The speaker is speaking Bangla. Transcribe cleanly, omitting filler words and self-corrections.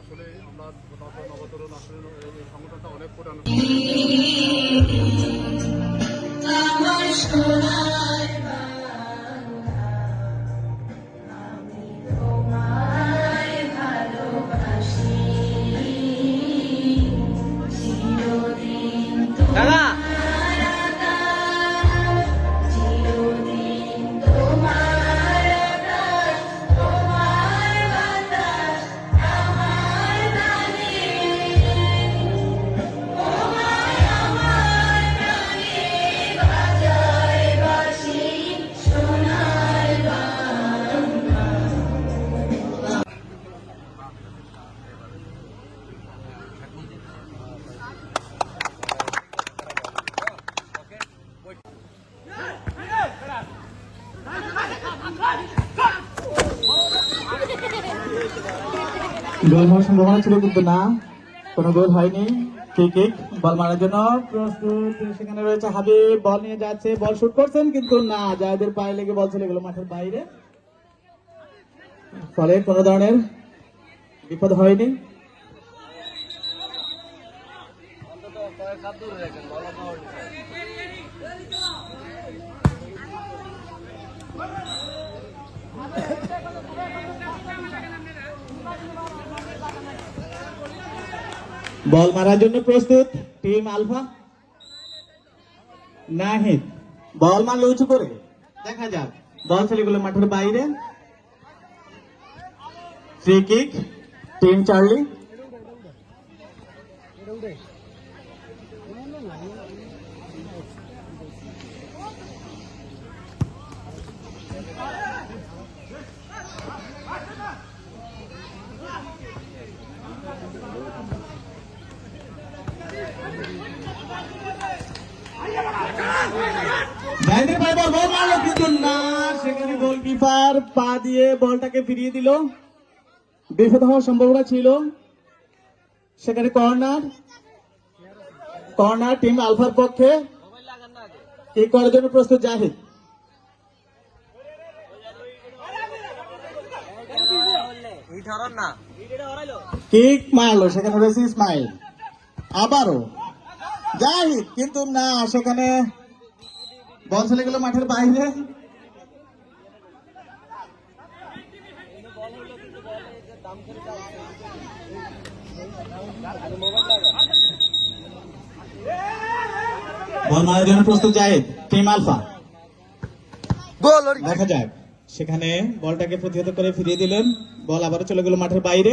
আসলে আমরা নবতরুণ আসলে এই সংগঠনটা অনেক পুরানো। গোল হওয়ার সম্ভাবনা ছিল কিন্তু না, কোনো গোল হয়নি। কিক বল মারার জন্য প্রস্তুত, সেখানে রয়েছে হাবিব, বল নিয়ে যাচ্ছে, বল শুট করছেন কিন্তু না, জায়েদের পায়ে লেগে বল চলে গেল মাঠের বাইরে, ফলে কোনো ধরনের বিপদ হয়নি। বল মারার জন্য প্রস্তুত টিম আলফা। নাহিদ বল মারলে উঁচু করে, দেখা যাক, বল চলে গেল মাঠের বাইরে। Free kick team Charlie. Ball মারলো কিন্তু না, সেখানে গোলকিপার পা দিয়ে বলটাকে ফিরিয়ে দিল। বিপদ হওয়ার সম্ভাবনা ছিল, সেখানে কর্নার টিম আলফার পক্ষে। কিক করার জন্য প্রস্তুত জাহিদ। কিক মারলো, সেখানে রয়েছে ইসমাইল, আবারও জাহিদ কিন্তু না, সেখানে বল চলে গেল মাঠের বাইরে। বল মারার জন্য প্রস্তুত জাহিদ টিম আলফা। দেখা যাক, সেখানে বলটাকে প্রতিহত করে ফিরিয়ে দিলেন, বল আবারও চলে গেল মাঠের বাইরে।